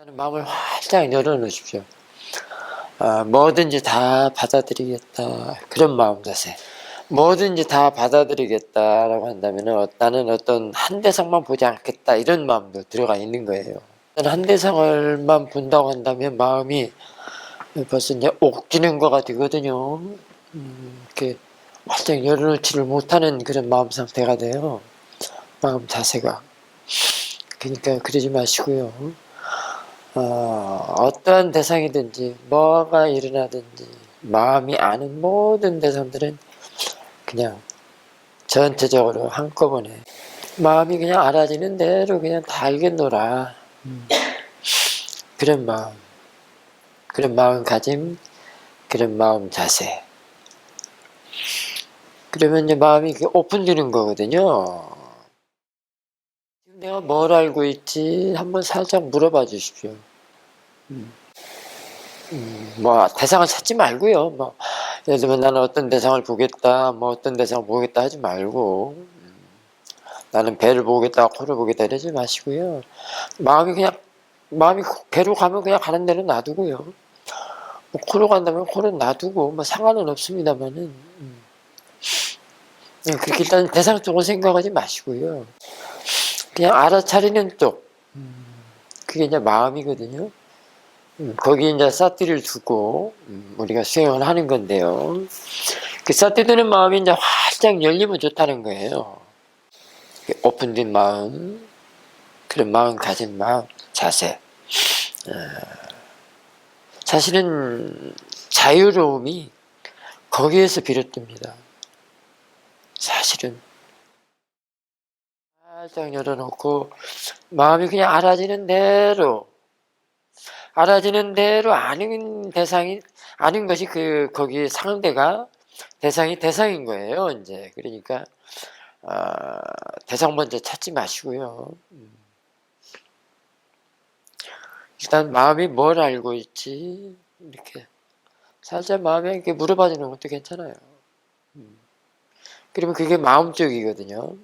마음을 활짝 열어놓으십시오. 뭐든지 다 받아들이겠다, 그런 마음 자세. 뭐든지 다 받아들이겠다라고 한다면 나는 어떤 한 대상만 보지 않겠다, 이런 마음도 들어가 있는 거예요. 한 대상을만 본다고 한다면 마음이 벌써 이제 옥기는 거가 되거든요. 이렇게 활짝 열어놓지를 못하는 그런 마음 상태가 돼요. 마음 자세가. 그러니까 그러지 마시고요. 어떠한 대상이든지 뭐가 일어나든지 마음이 아는 모든 대상들은 그냥 전체적으로 한꺼번에 마음이 그냥 알아지는 대로 그냥 다 알겠노라. 그런 마음, 그런 마음가짐, 그런 마음 자세. 그러면 이제 마음이 오픈되는 거거든요. 지금 내가 뭘 알고 있지? 한번 살짝 물어봐 주십시오. 뭐 대상을 찾지 말고요. 뭐 예를 들면 나는 어떤 대상을 보겠다, 뭐 어떤 대상을 보겠다 하지 말고, 나는 배를 보겠다, 코를 보겠다 이러지 마시고요. 마음이 배로 가면 그냥 가는 대로 놔두고요. 뭐 코로 간다면 코로 놔두고 뭐 상관은 없습니다만은, 그렇게 일단 대상 쪽을 생각하지 마시고요. 그냥 알아차리는 쪽, 그게 이제 마음이거든요. 거기 이제 삿띠를 두고 우리가 수행을 하는 건데요. 그 삿띠 드는 마음이 이제 활짝 열리면 좋다는 거예요. 오픈된 마음, 그런 마음 가진 마음 자세. 사실은 자유로움이 거기에서 비롯됩니다. 사실은 살짝 열어놓고 마음이 그냥 알아지는 대로 아는 대상이, 아는 것이 거기 상대가 대상인 거예요. 이제 그러니까 대상 먼저 찾지 마시고요. 일단 마음이 뭘 알고 있지, 이렇게 살짝 마음에 이렇게 물어봐 주는 것도 괜찮아요. 그러면 그게 마음 쪽이거든요.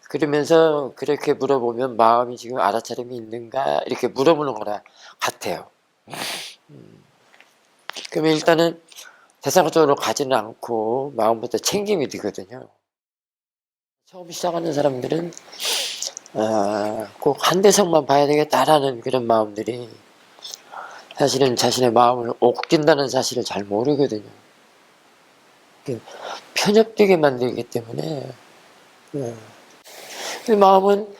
그러면서 그렇게 물어보면 마음이 지금 알아차림이 있는가, 이렇게 물어보는 거랑 같아요. 그러면 일단은 대상적으로 가지는 않고 마음부터 챙김이 되거든요. 처음 시작하는 사람들은 꼭 한 대상만 봐야 되겠다라는 그런 마음들이 사실은 자신의 마음을 옥딘다는 사실을 잘 모르거든요. 편협되게 만들기 때문에. 이 마음은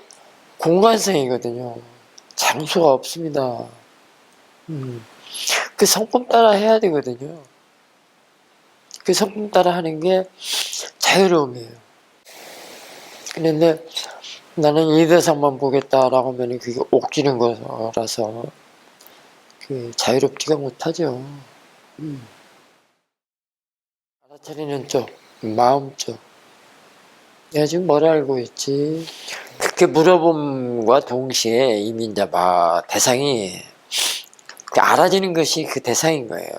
공간성이거든요. 장소가 없습니다. 그 성품 따라 해야 되거든요. 그 성품 따라 하는 게 자유로움이에요. 그런데 나는 이 대상만 보겠다라고 하면 그게 옥지는 거라서 자유롭지가 못하죠. 알아차리는 쪽, 마음 쪽. 내가 지금 뭘 알고 있지? 그렇게 물어봄과 동시에 이미 이제 대상이 알아지는 것이 그 대상인 거예요.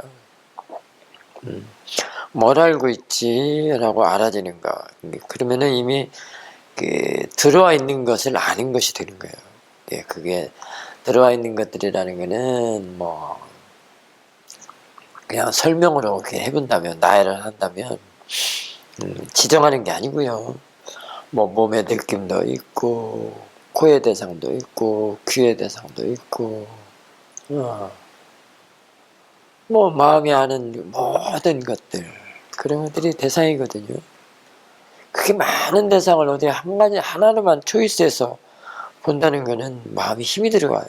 뭘 알고 있지? 라고 알아지는 거. 그러면은 이미 들어와 있는 것을 아는 것이 되는 거예요. 그게 들어와 있는 것들이라는 거는 뭐 그냥 설명으로 이렇게 해본다면, 나열을 한다면 지정하는 게 아니고요. 뭐 몸의 느낌도 있고, 코의 대상도 있고, 귀의 대상도 있고, 뭐 마음이 아는 모든 것들, 그런 것들이 대상이거든요. 그게 많은 대상을 어디 한 가지 하나로만 초이스해서 본다는 거는 마음이 힘이 들어가요.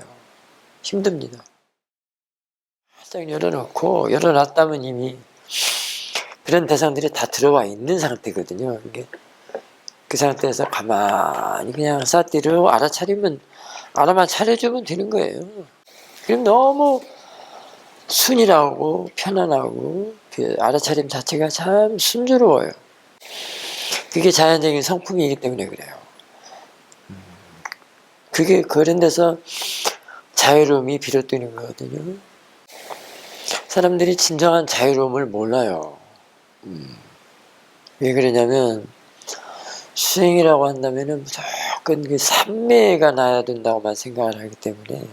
힘듭니다. 살짝 열어놨다면 이미 그런 대상들이 다 들어와 있는 상태거든요. 이게 그 상태에서 가만히 그냥 삿띠로 알아만 차려주면 되는 거예요. 그럼 너무 순이라고 편안하고 그 알아차림 자체가 참 순조로워요. 그게 자연적인 성품이기 때문에 그래요. 그게 그런 데서 자유로움이 비롯되는 거거든요. 사람들이 진정한 자유로움을 몰라요. 왜 그러냐면 수행이라고 한다면은 무조건 그 삼매가 나야 된다고만 생각을 하기 때문에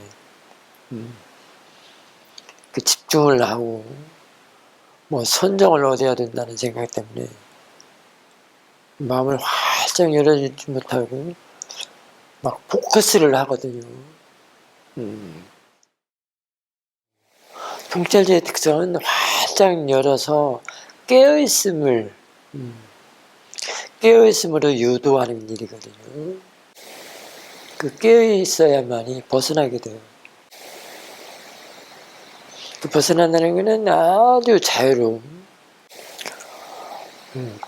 그 집중을 하고 뭐 선정을 얻어야 된다는 생각 때문에 마음을 활짝 열어주지 못하고 막 포커스를 하거든요. 통찰제의 특성은 활짝 열어서 깨어있음을 깨어있음으로 유도하는 일이거든요. 그 깨어있어야만이 벗어나게 돼요. 그 벗어난다는 것은 아주 자유로운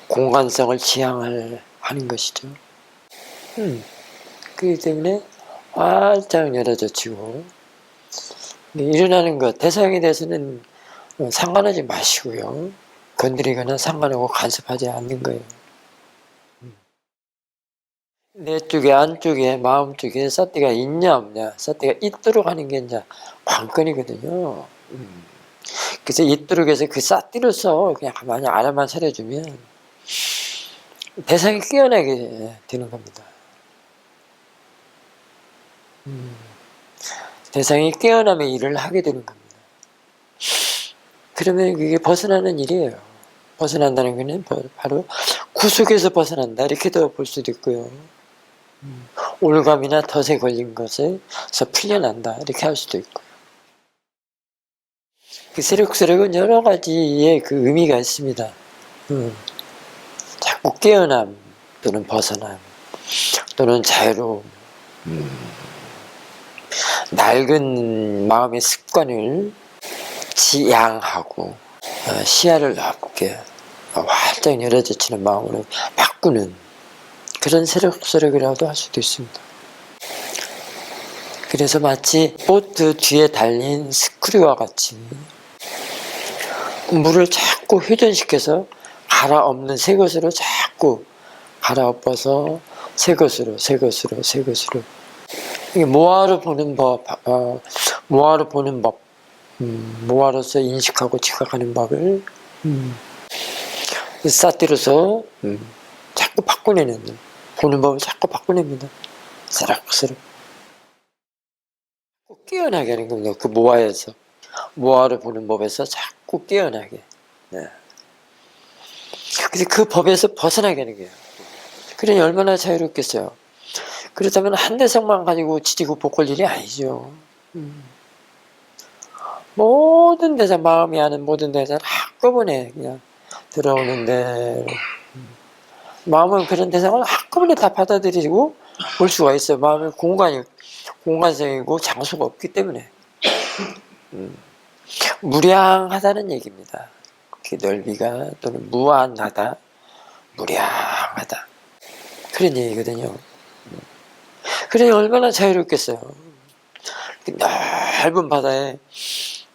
공간성을 지향하는 것이죠. 그렇기 때문에 활짝 열어젖히고 일어나는 것, 대상에 대해서는 상관하지 마시고요. 건드리거나 상관하고 간섭하지 않는 거예요. 내 쪽에 안쪽에 마음 쪽에 사띠가 있냐 없냐, 사띠가 있도록 하는 게 이제 관건이거든요. 그래서 있도록 해서 그 사띠로서 그냥 가만히 알아만 차려주면 대상이 깨어나게 되는 겁니다. 대상이 깨어나면 일을 하게 되는 겁니다. 그러면 그게 벗어나는 일이에요. 벗어난다는 것은 바로 구속에서 벗어난다 이렇게도 볼 수도 있고요. 올감이나 덫에 걸린 것에서 풀려난다 이렇게 할 수도 있고요. 그 세력은 여러 가지의 그 의미가 있습니다. 자꾸 깨어남 또는 벗어남 또는 자유로움, 낡은 마음의 습관을 지양하고 시야를 넓게 활짝 열어젖히는 마음으로 바꾸는 그런 세력이라도 할 수도 있습니다. 그래서 마치 보트 뒤에 달린 스크류와 같이 물을 자꾸 회전시켜서 갈아엎는 새 것으로 자꾸 갈아엎어서 새 것으로 이게 모아로 보는 법, 모아로서 인식하고 지각하는 법을 사띠로서 자꾸 바꿔내는, 보는 법을 자꾸 바꿔냅니다. 새록새록 깨어나게 하는 겁니다. 그 모아에서, 모아로 보는 법에서 자꾸 깨어나게. 네. 그래서 그 법에서 벗어나게 하는 거예요. 그러니 얼마나 자유롭겠어요. 그렇다면 한 대상만 가지고 지지고 볶을 일이 아니죠. 모든 대상, 마음이 아는 모든 대상을 한꺼번에 그냥 들어오는데, 마음은 그런 대상을 한꺼번에 다 받아들이고 볼 수가 있어요. 마음은 공간성이고 장소가 없기 때문에. 무량하다는 얘기입니다. 그 넓이가 또는 무한하다, 무량하다. 그런 얘기거든요. 그래 얼마나 자유롭겠어요. 그 넓은 바다에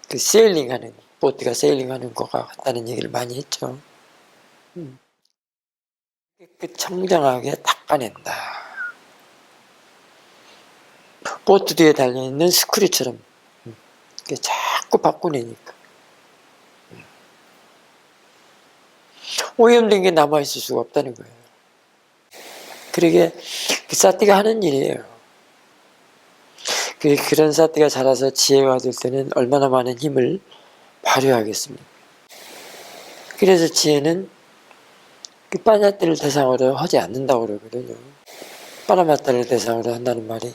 그 세일링하는, 보트가 세일링하는 것 같다는 얘기를 많이 했죠. 그 청정하게 닦아낸다. 보트 뒤에 달려있는 스크류처럼 자꾸 바꾸내니까 오염된 게 남아있을 수가 없다는 거예요. 그러게 그 사띠가 하는 일이에요. 그런 사띠가 자라서 지혜가 될 때는 얼마나 많은 힘을 발휘하겠습니까? 그래서 지혜는 그 빠냐띠를 대상으로 하지 않는다고 그러거든요. 빠라마따를 대상으로 한다는 말이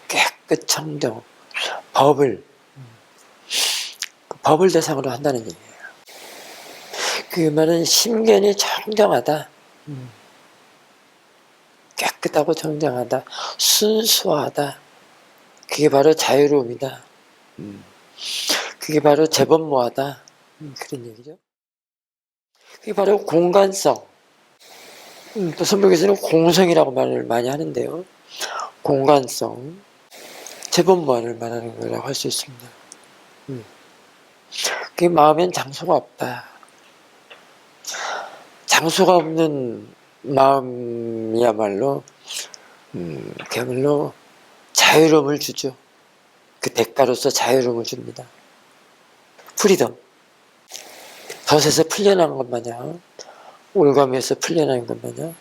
깨끗 청정, 법을 대상으로 한다는 얘기예요. 그 말은 심견이 청정하다, 깨끗하고 청정하다, 순수하다. 그게 바로 자유로움이다. 그게 바로 재범무하다. 그런 얘기죠. 그게 바로 공간성. 또 선불교에서는 공성이라고 말을 많이 하는데요. 공간성, 재범무한을 말하는 거라고 할 수 있습니다. 그게 마음엔 장소가 없다. 장소가 없는 마음이야말로 그야말로 자유로움을 주죠. 그 대가로서 자유로움을 줍니다. 프리덤. 덫에서 풀려나는 것 마냥, 올가미에서 풀려나는 것 마냥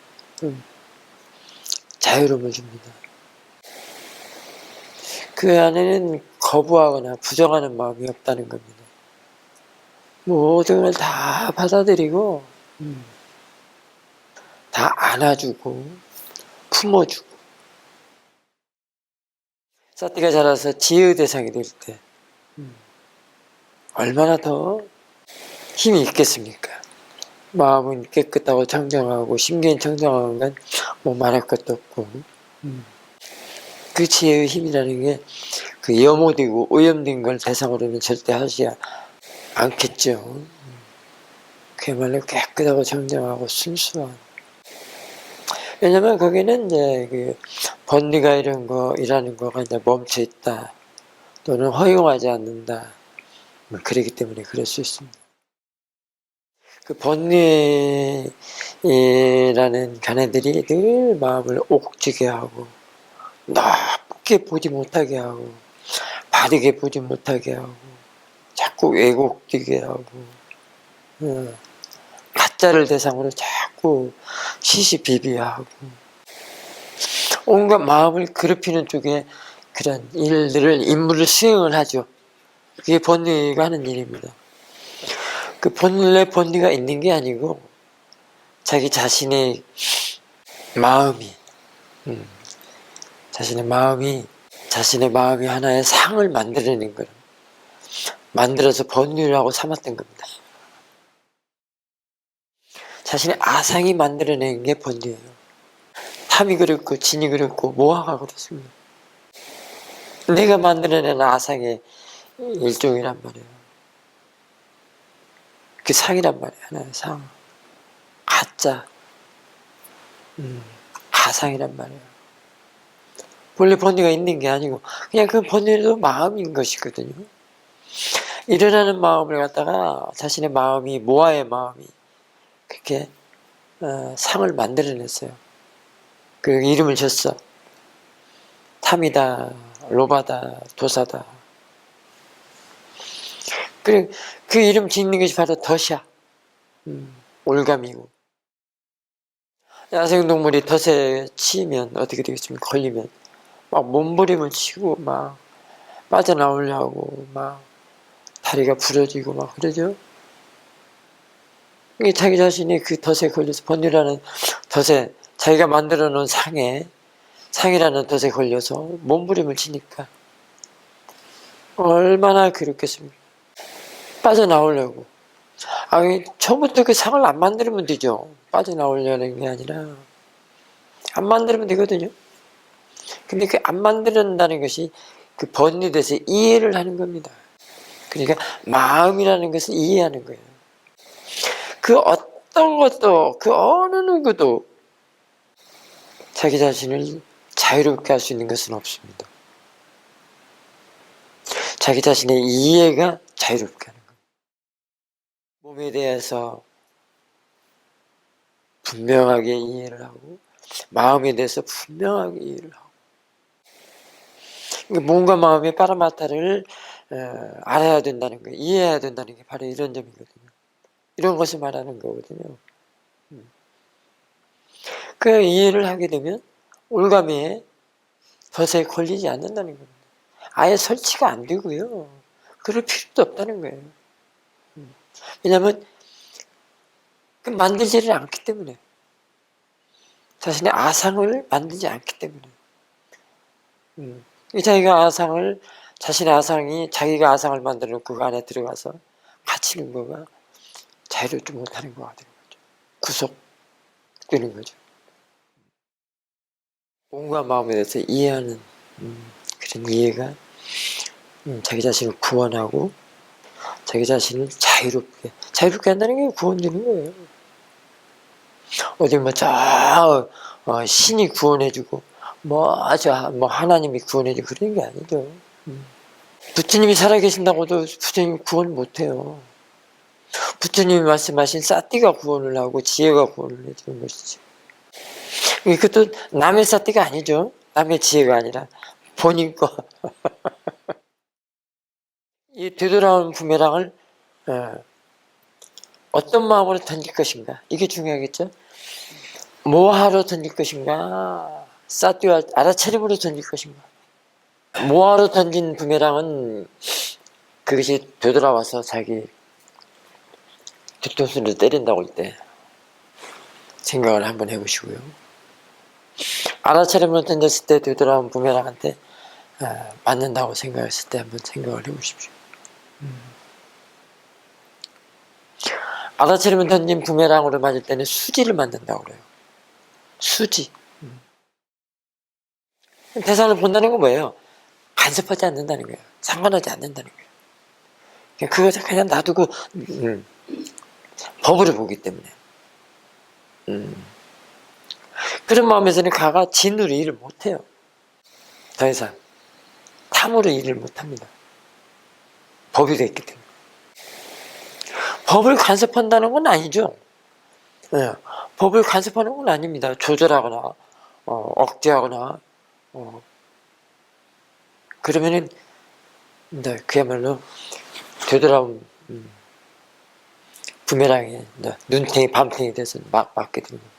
자유로움을 줍니다. 그 안에는 거부하거나 부정하는 마음이 없다는 겁니다. 모든 걸 다 받아들이고 다 안아주고 품어주고. 사띠가 자라서 지혜의 대상이 될 때 얼마나 더 힘이 있겠습니까? 마음은 깨끗하고 청정하고 심기는 청정한 건 뭐 말할 것도 없고. 그 지혜의 힘이라는 게 그 염오되고 오염된 걸 대상으로는 절대 하지 않겠죠. 그야말로 깨끗하고 청정하고 순수한. 왜냐면 거기는 이제 그 번뇌가 이런 거 일하는 거가 이제 멈춰 있다 또는 허용하지 않는다. 그렇기 때문에 그럴 수 있습니다. 그 번뇌라는 견해들이 늘 마음을 옥죄게 하고 넓게 보지 못하게 하고 바르게 보지 못하게 하고 자꾸 왜곡되게 하고 가짜를 대상으로 자꾸 시시비비하고 온갖 마음을 괴롭히는 쪽에 그런 일들을 임무를 수행을 하죠. 그게 번뇌가 하는 일입니다. 그 본래 번뇌가 있는 게 아니고 자기 자신의 마음이 자신의 마음이 하나의 상을 만들어낸 거예요. 만들어서 번뇌라고 삼았던 겁니다. 자신의 아상이 만들어낸 게 번뇌예요. 탐이 그렇고 진이 그렇고 모하가 그렇습니다. 내가 만들어낸 아상의 일종이란 말이에요. 그 상이란 말이에요. 하나의 상. 가짜. 가상이란 말이에요. 원래 번뇌가 있는 게 아니고 그냥 그 번뇌도 마음인 것이거든요. 일어나는 마음을 갖다가 자신의 마음이 모아의 마음이 그렇게 상을 만들어냈어요. 그 이름을 줬어. 탐이다, 로바다, 도사다. 그 이름 짓는 것이 바로 덫이야. 올감이고. 야생동물이 덫에 치이면 어떻게 되겠습니까? 걸리면 막 몸부림을 치고 막 빠져나오려고 막 다리가 부러지고 막 그러죠. 이게 자기 자신이 그 덫에 걸려서 번뇌라는 덫에 자기가 만들어 놓은 상이라는 덫에 걸려서 몸부림을 치니까 얼마나 괴롭겠습니까? 빠져나오려고. 처음부터 그 상을 안 만들면 되죠. 빠져나오려는 게 아니라 안 만들면 되거든요. 근데 그 안 만든다는 것이 그 번뇌돼서 이해를 하는 겁니다. 그러니까 마음이라는 것을 이해하는 거예요. 그 어떤 것도 그 어느 누구도 자기 자신을 자유롭게 할 수 있는 것은 없습니다. 자기 자신의 이해가 자유롭게 하는 거예요. 몸에 대해서 분명하게 이해를 하고 마음에 대해서 분명하게 이해를 하고 몸과 마음의 파라마타를 알아야 된다는 거예요. 이해해야 된다는 게 바로 이런 점이거든요. 이런 것을 말하는 거거든요. 그 이해를 하게 되면 올가미에 덫에 걸리지 않는다는 겁니다. 아예 설치가 안 되고요. 그럴 필요도 없다는 거예요. 왜냐하면 그 만들지를 않기 때문에 자신의 아상을 만들지 않기 때문에 자기가 자신의 아상이 자기가 아상을 만들어 그 안에 들어가서 갇히는 거가 자유롭지 못하는 거가 되는 거죠. 구속되는 거죠. 몸과 마음에 대해서 이해하는 그런 이해가 자기 자신을 구원하고 자기 자신을 자유롭게 한다는 게 구원되는 거예요. 어디 신이 구원해주고 하나님이 구원해주고 그런 게 아니죠. 부처님이 살아계신다고도 부처님이 구원 못해요. 부처님이 말씀하신 사띠가 구원을 하고 지혜가 구원을 해주는 것이죠. 그것도 남의 사띠가 아니죠. 남의 지혜가 아니라 본인 거. 이 되돌아온 부메랑을 어떤 마음으로 던질 것인가, 이게 중요하겠죠. 뭐하러 던질 것인가, 사띠와 알아차림으로 던질 것인가. 모아로 던진 부메랑은 그것이 되돌아와서 자기 뒤통수를 때린다고 할 때 생각을 한번 해보시고요. 알아차림으로 던졌을 때 되돌아온 부메랑한테 맞는다고 생각했을 때 한번 생각을 해보십시오. 알아차림을 던진 부메랑으로 맞을 때는 수지를 만든다고 그래요. 수지. 대상을 본다는 건 뭐예요? 간섭하지 않는다는 거예요. 상관하지 않는다는 거예요. 그것을 그냥 놔두고 법으로 보기 때문에 그런 마음에서는 가가 진으로 일을 못해요. 더 이상 탐으로 일을 못합니다. 법이 됐기 때문에. 법을 간섭한다는 건 아니죠. 네. 법을 간섭하는 건 아닙니다. 조절하거나 억제하거나 그러면은 네, 그야말로 되돌아온 부메랑에 눈탱이 밤탱이 돼서 맞게 됩니다.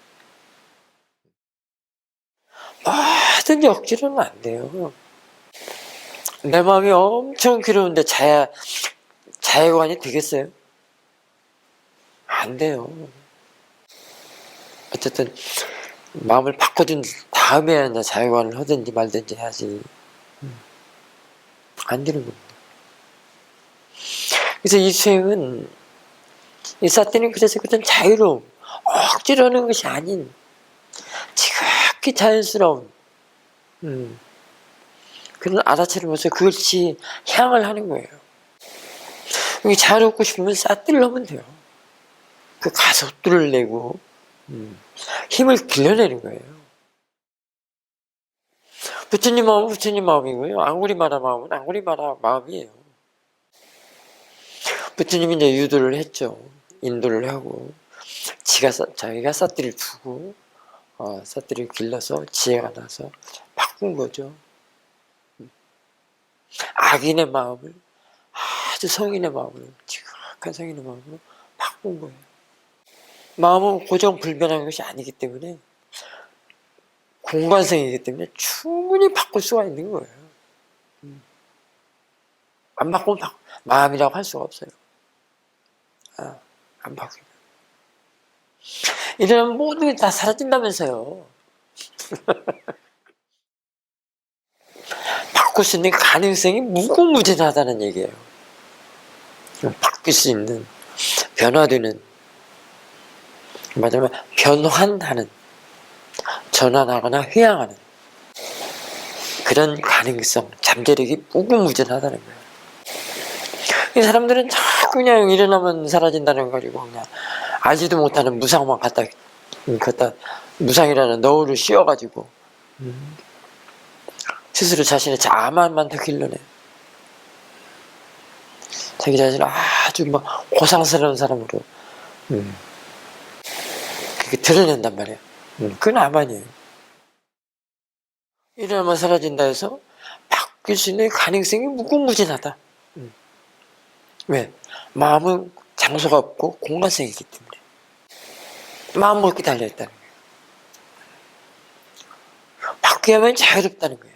뭐든지 억지로는 안 돼요. 내 마음이 엄청 괴로운데 자해관이 되겠어요? 안 돼요. 어쨌든 마음을 바꿔준 다음에야 자해관을 하든지 말든지 해야지. 안 되는 겁니다. 그래서 이 수행은 이 사태는 그래서 그런 자유로움, 억지로 하는 것이 아닌 지극히 자연스러운 그런 알아차리면서 그것이 향을 하는 거예요. 여기 자유롭고 싶으면 싹들을 넣으면 돼요. 그 가속도를 내고 힘을 길러내는 거예요. 부처님 마음은 부처님 마음이고요. 앙구리마라 마음은 앙구리마라 마음이에요. 부처님이 이제 유도를 했죠. 인도를 하고 자기가 싹들을 두고 싹들을 길러서 지혜가 나서 바꾼 거죠. 악인의 마음을 아주 성인의 마음으로 지극한 성인의 마음으로 바꾼 거예요. 마음은 고정 불변한 것이 아니기 때문에 공간성이기 때문에 충분히 바꿀 수가 있는 거예요. 안 바꾸면 마음이라고 할 수가 없어요. 안 바뀌어요. 이러면 모든 게 다 사라진다면서요. 바꿀 수 있는 가능성이 무궁무진하다는 얘기예요. 바뀔 수 있는, 변화되는, 말하자면 변환하는, 전환하거나 회항하는 그런 가능성, 잠재력이 무궁무진하다는 거예요. 이 사람들은 자꾸 그냥 일어나면 사라진다는 거 가지고 그냥 알지도 못하는 무상만 갖다 무상이라는 너울을 씌워가지고 스스로 자신의 자만만 더 길러내. 자기 자신을 아주 고상스러운 사람으로 그렇게 드러낸단 말이에요. 그건 암아니에요. 일어나면 사라진다 해서 바뀔 수 있는 가능성이 무궁무진하다. 왜? 마음은 장소가 없고 공간성이기 때문에. 마음 먹기 달려있다는 거예요. 바뀌게 하면 자유롭다는 거예요.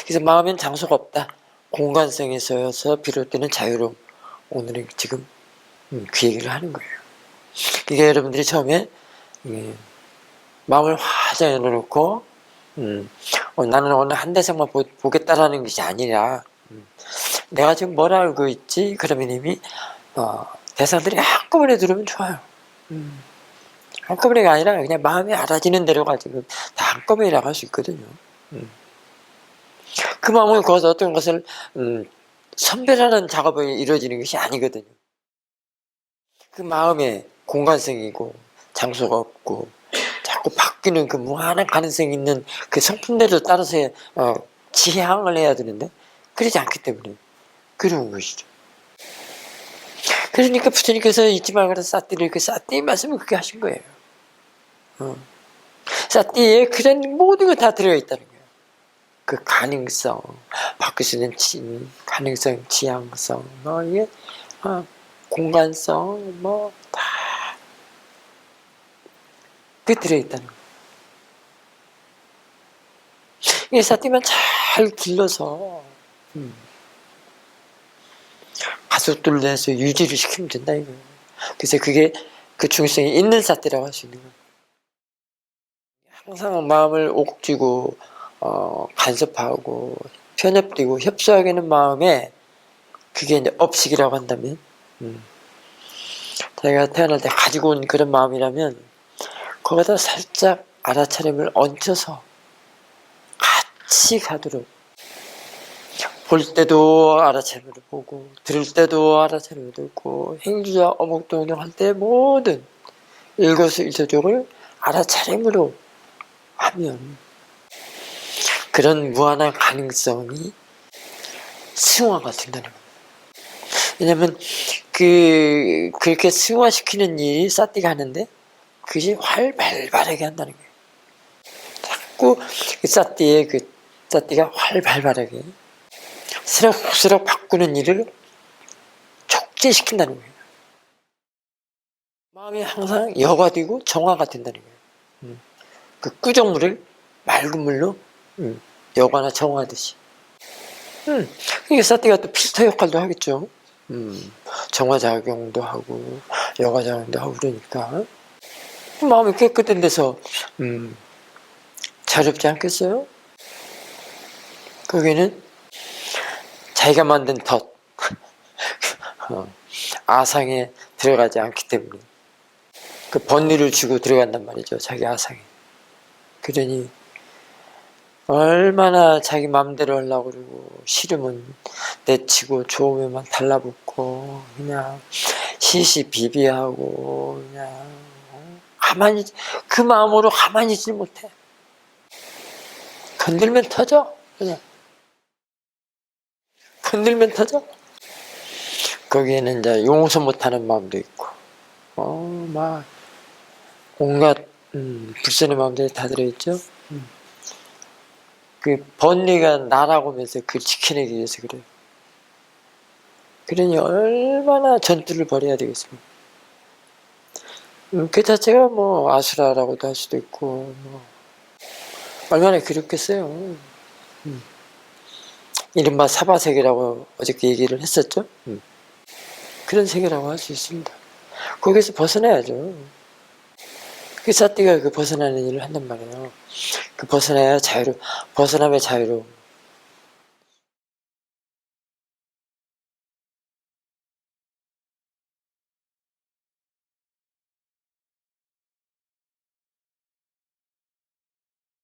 그래서 마음엔 장소가 없다. 공간성에서 비롯되는 자유로움. 오늘은 지금 그 얘기를 하는 거예요. 이게 여러분들이 처음에 마음을 화장해 놓고 나는 오늘 한 대생만 보겠다라는 것이 아니라 내가 지금 뭘 알고 있지? 그러면 이미 대사들이 한꺼번에 들으면 좋아요. 한꺼번에가 아니라 그냥 마음이 알아지는 대로 가지고 다 한꺼번에 나갈 수 있거든요. 그 마음을 거기서 어떤 것을 선별하는 작업이 이루어지는 것이 아니거든요. 그 마음에 공간성이고 장소가 없고 자꾸 바뀌는 그 무한한 가능성이 있는 그 성품대로 따라서 지향을 해야 되는데 그러지 않기 때문에 그런 것이죠. 그러니까 부처님께서 잊지 말거나 싸띠를 그 싸띠의 말씀을 그렇게 하신 거예요. 싸띠에 그런 모든 거 다 들어있다는 거예요. 그 가능성, 바뀔 수 있는 가능성, 지향성, 이게 공간성, 다 그 들어있다는 거예요. 이 사띠만 잘 길러서 가속도를 내서 유지를 시키면 된다 이거예요. 그래서 그게 그 중성이 있는 사띠라고 할 수 있는 거예요. 항상 마음을 옥죄고 간섭하고 편협되고 협소하게는 마음에 그게 이제 업식이라고 한다면 자기가 태어날 때 가지고 온 그런 마음이라면 거기다 살짝 알아차림을 얹혀서 같이 가도록 볼 때도 알아차림을 보고 들을 때도 알아차림을 듣고 행주자 어목동령 때 모든 일거수일투족을 알아차림으로 하면 그런 무한한 가능성이 승화가 된다는 겁니다. 왜냐면 그렇게 승화시키는 일이 사띠가 하는데 그것이 활발하게 한다는 거예요. 자꾸 사띠가 활발하게 스럭스럭 바꾸는 일을 촉진시킨다는 거예요. 마음이 항상 여과되고 정화가 된다는 거예요. 그 꾸정물을 맑은 물로 여과나 정화하듯이. 이게 사띠가 또 필터 역할도 하겠죠. 정화작용도 하고 여과작용도 하고 그러니까 마음이 깨끗한 데서 자유롭지 않겠어요? 거기는 자기가 만든 덫 아상에 들어가지 않기 때문에 그 번뇌를 주고 들어간단 말이죠. 자기 아상에. 그러니 얼마나 자기 마음대로 하려고 그러고 싫으면 내치고 좋으면 달라붙고 그냥 시시비비하고 그냥 가만히 그 마음으로 가만히 있지 못해. 건들면 터져. 그냥 건들면 터져. 거기에는 이제 용서 못하는 마음도 있고 막 온갖 불선의 마음들이 다 들어있죠. 그 번뇌가 날아오면서 그걸 지켜내기 위해서 그래요. 그러니 얼마나 전투를 벌여야 되겠습니까? 그 자체가 뭐 아수라라고도 할 수도 있고 얼마나 그립겠어요. 이른바 사바세계라고 어저께 얘기를 했었죠. 그런 세계라고 할 수 있습니다. 거기서 벗어나야죠. 그 사띠가 그 벗어나는 일을 한단 말이에요. 그 벗어나야 벗어남의 자유로움.